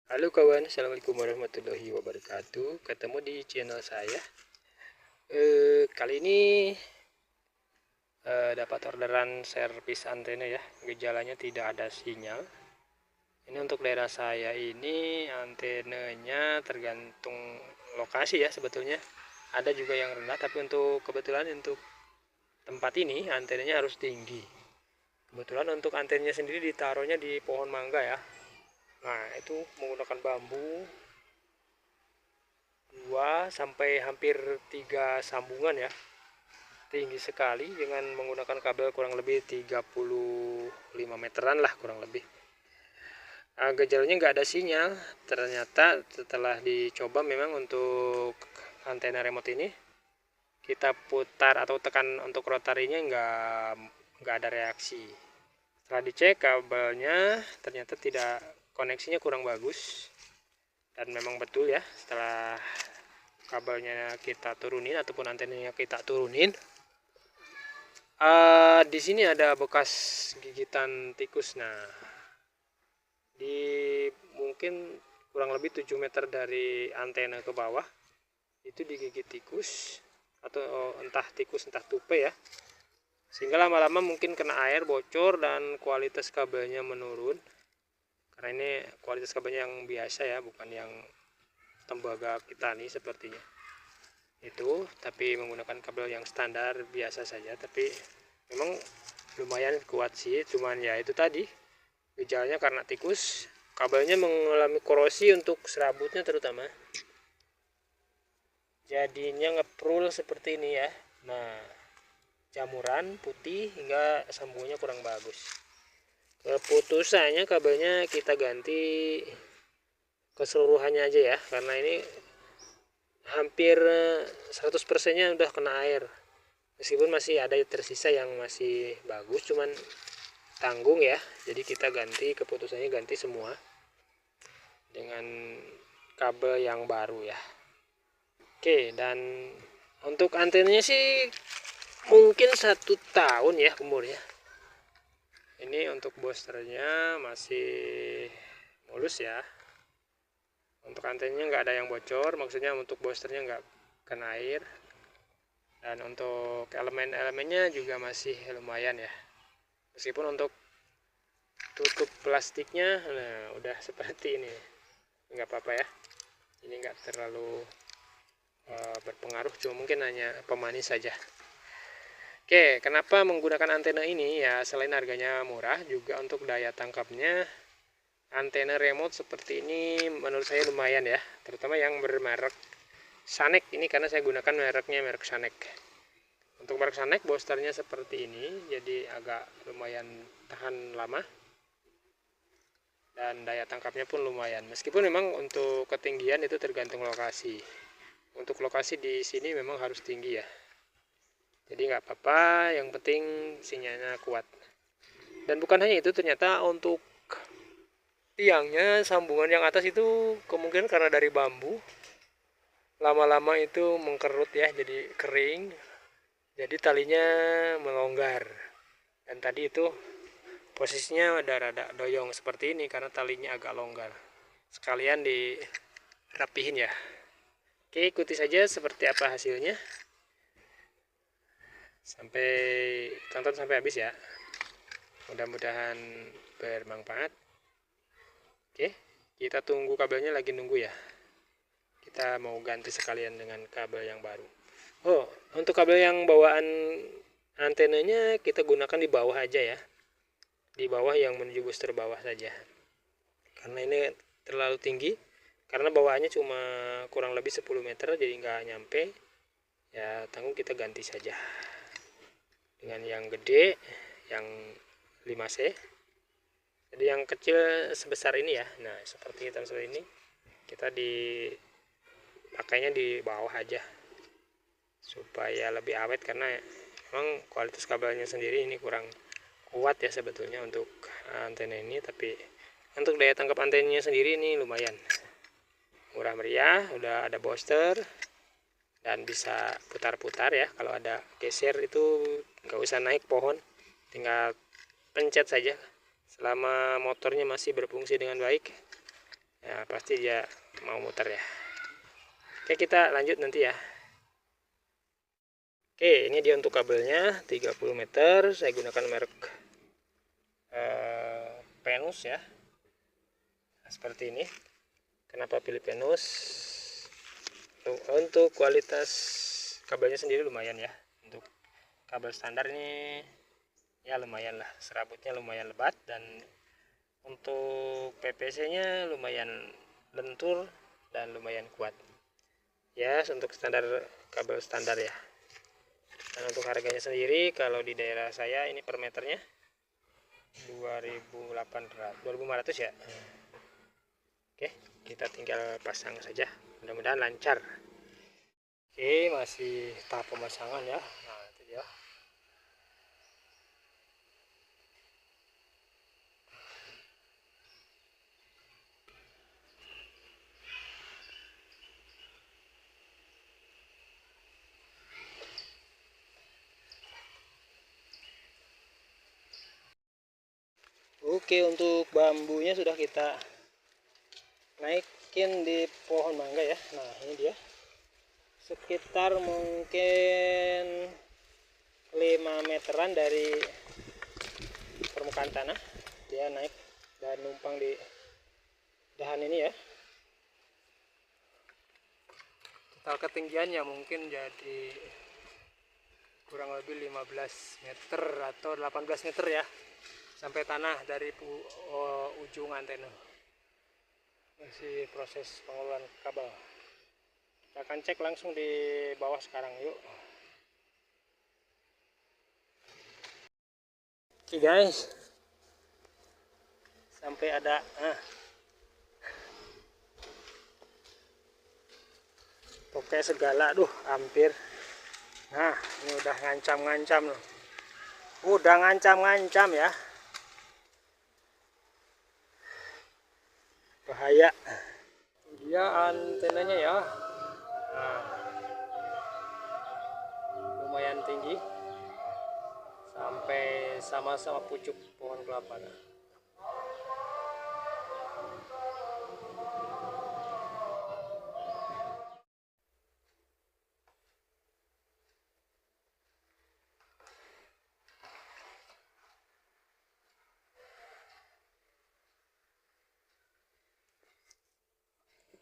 Halo kawan, assalamualaikum warahmatullahi wabarakatuh. Ketemu di channel saya. Kali ini dapat orderan servis antena ya. Gejalanya tidak ada sinyal. Ini untuk daerah saya ini antenanya tergantung lokasi ya sebetulnya. Ada juga yang rendah, tapi untuk kebetulan untuk tempat ini antenanya harus tinggi. Kebetulan untuk antenanya sendiri ditaruhnya di pohon mangga ya. Nah, itu menggunakan bambu 2 sampai hampir 3 sambungan ya, tinggi sekali dengan menggunakan kabel kurang lebih 35 meteran lah kurang lebih. Gejalanya nggak ada sinyal. Ternyata setelah dicoba memang untuk antena remote ini kita putar atau tekan untuk rotarinya nggak ada reaksi. Setelah dicek kabelnya ternyata tidak, koneksinya kurang bagus. Dan memang betul ya, setelah kabelnya kita turunin ataupun antenanya kita turunin, di sini ada bekas gigitan tikus. Nah, di mungkin kurang lebih 7 meter dari antena ke bawah itu digigit tikus, atau entah tikus entah tupai ya, sehingga lama-lama mungkin kena air, bocor, dan kualitas kabelnya menurun. Karena ini kualitas kabelnya yang biasa ya, bukan yang tembaga kita nih sepertinya itu, tapi menggunakan kabel yang standar biasa saja. Tapi memang lumayan kuat sih, cuman ya itu tadi gejalanya karena tikus. Kabelnya mengalami korosi untuk serabutnya terutama, jadinya ngeprul seperti ini ya. Nah, jamuran putih hingga sambungannya kurang bagus. Keputusannya kabelnya kita ganti keseluruhannya aja ya, karena ini hampir 100%-nya udah kena air. Meskipun masih ada tersisa yang masih bagus, cuman tanggung ya. Jadi kita ganti, keputusannya ganti semua dengan kabel yang baru ya. Oke, dan untuk antenanya sih mungkin 1 tahun ya umurnya. Ini untuk boosternya masih mulus ya. Untuk antenanya nggak ada yang bocor, maksudnya untuk boosternya nggak kena air. Dan untuk elemen-elemennya juga masih lumayan ya. Meskipun untuk tutup plastiknya, nah udah seperti ini, nggak apa-apa ya. Ini nggak terlalu berpengaruh, cuma mungkin hanya pemanis saja. Oke, kenapa menggunakan antena ini ya? Selain harganya murah, juga untuk daya tangkapnya antena remote seperti ini menurut saya lumayan ya, terutama yang bermerek Sanek ini, karena saya gunakan merek Sanek. Untuk merek Sanek boosternya seperti ini, jadi agak lumayan tahan lama dan daya tangkapnya pun lumayan. Meskipun memang untuk ketinggian itu tergantung lokasi. Untuk lokasi di sini memang harus tinggi ya. Jadi nggak apa-apa, yang penting sinyalnya kuat. Dan bukan hanya itu, ternyata untuk tiangnya, sambungan yang atas itu kemungkinan karena dari bambu, lama-lama itu mengkerut ya, jadi kering. Jadi talinya melonggar. Dan tadi itu posisinya udah rada doyong seperti ini karena talinya agak longgar. Sekalian dirapihin ya. Oke, ikuti saja seperti apa hasilnya. Tonton sampai habis ya. Mudah-mudahan bermanfaat. Oke, kita tunggu kabelnya, lagi nunggu ya. Kita mau ganti sekalian dengan kabel yang baru. Oh, untuk kabel yang bawaan antenanya kita gunakan di bawah aja ya. Di bawah yang menuju booster bawah saja. Karena ini terlalu tinggi. Karena bawaannya cuma kurang lebih 10 meter, jadi nggak nyampe. Ya, tanggung kita ganti saja dengan yang gede, yang 5C. Jadi yang kecil sebesar ini ya. Nah, seperti transfer ini kita pakainya di bawah aja supaya lebih awet, karena memang kualitas kabelnya sendiri ini kurang kuat ya sebetulnya untuk antena ini. Tapi untuk daya tangkap antenanya sendiri ini lumayan murah meriah, udah ada booster dan bisa putar-putar ya. Kalau ada geser itu nggak usah naik pohon, tinggal pencet saja. Selama motornya masih berfungsi dengan baik, ya pasti dia mau muter ya. Oke, kita lanjut nanti ya. Oke, ini dia untuk kabelnya 30 meter. Saya gunakan merek Venus ya. Nah, seperti ini. Kenapa pilih Venus? Untuk kualitas kabelnya sendiri lumayan ya. Untuk kabel standar ini ya lumayan lah, serabutnya lumayan lebat, dan untuk PVC nya lumayan lentur dan lumayan kuat ya untuk standar kabel standar ya. Dan untuk harganya sendiri kalau di daerah saya ini per meternya 2.500 ya. Oke, kita tinggal pasang saja, mudah-mudahan lancar. Oke, masih tahap pemasangan ya. Nah, itu dia. Oke, untuk bambunya sudah kita naikin di pohon mangga ya. Nah, ini dia. Sekitar mungkin 5 meteran dari permukaan tanah dia naik dan numpang di dahan ini ya. Total ketinggiannya mungkin jadi kurang lebih 15 meter atau 18 meter ya, sampai tanah dari ujung antena. Masih proses pengolahan kabel. Kita akan cek langsung di bawah sekarang, yuk. Oke guys, sampai ada oke segala, aduh hampir. Nah, ini udah ngancam-ngancam loh. Udah ngancam-ngancam ya. Bahaya. Dia antenanya ya. Nah, lumayan tinggi. Sampai sama-sama pucuk pohon kelapa. Nah.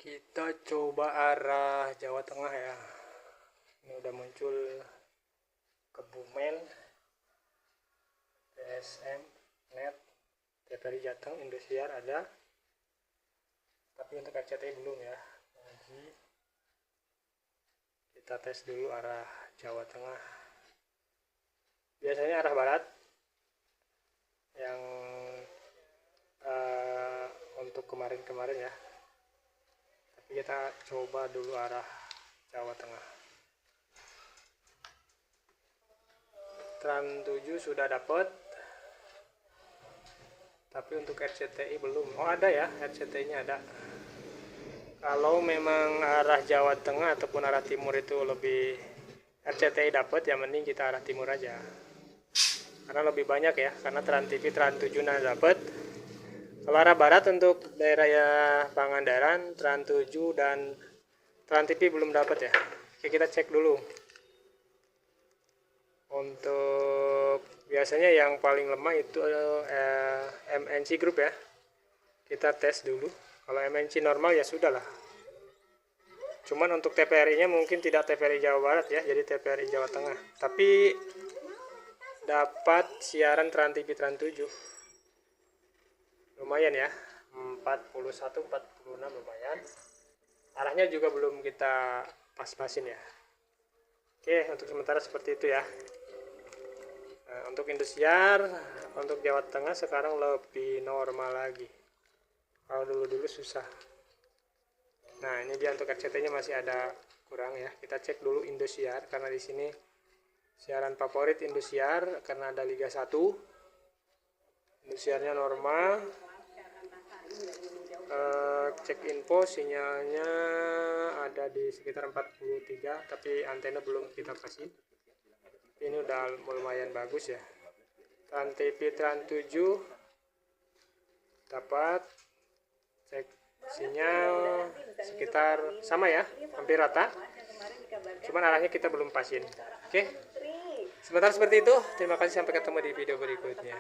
Kita coba arah Jawa Tengah ya. Ini udah muncul Kebumen, PSM, Net, TVRI Jateng, Indosiar ada. Tapi untuk RCTI belum ya. Jadi kita tes dulu arah Jawa Tengah. Biasanya arah barat yang untuk kemarin-kemarin ya. Kita coba dulu arah Jawa Tengah. Tram 7 sudah dapat, tapi untuk RCTI belum. Oh ada ya, RCTI nya ada. Kalau memang arah Jawa Tengah ataupun arah timur itu lebih RCTI dapat, ya mending kita arah timur aja, karena lebih banyak ya, karena Trans TV Trans 7 dapat. Kalau arah barat untuk daerah ya Pangandaran, Trans 7 dan Trans TV belum dapat ya. Oke, kita cek dulu. Untuk biasanya yang paling lemah itu MNC Group ya. Kita tes dulu. Kalau MNC normal ya sudahlah. Cuman untuk TVRI-nya mungkin tidak TVRI Jawa Barat ya, jadi TVRI Jawa Tengah. Tapi dapat siaran Trans TV Trans 7. Lumayan ya, 41 46 lumayan. Arahnya juga belum kita pas-pasin ya. Oke, untuk sementara seperti itu ya. Nah, untuk Indosiar, untuk Jawa Tengah sekarang lebih normal lagi. Kalau dulu-dulu susah. Nah, ini dia untuk RCT-nya masih ada kurang ya. Kita cek dulu Indosiar, karena di sini siaran favorit Indosiar karena ada Liga 1. Indosiarnya normal. Cek info sinyalnya ada di sekitar 43, tapi antena belum kita kasih. Ini udah lumayan bagus ya. Trans TV Trans 7 dapat. Cek sinyal sekitar sama ya, hampir rata, cuman arahnya kita belum pasin. Oke, sebentar seperti itu. Terima kasih, sampai ketemu di video berikutnya.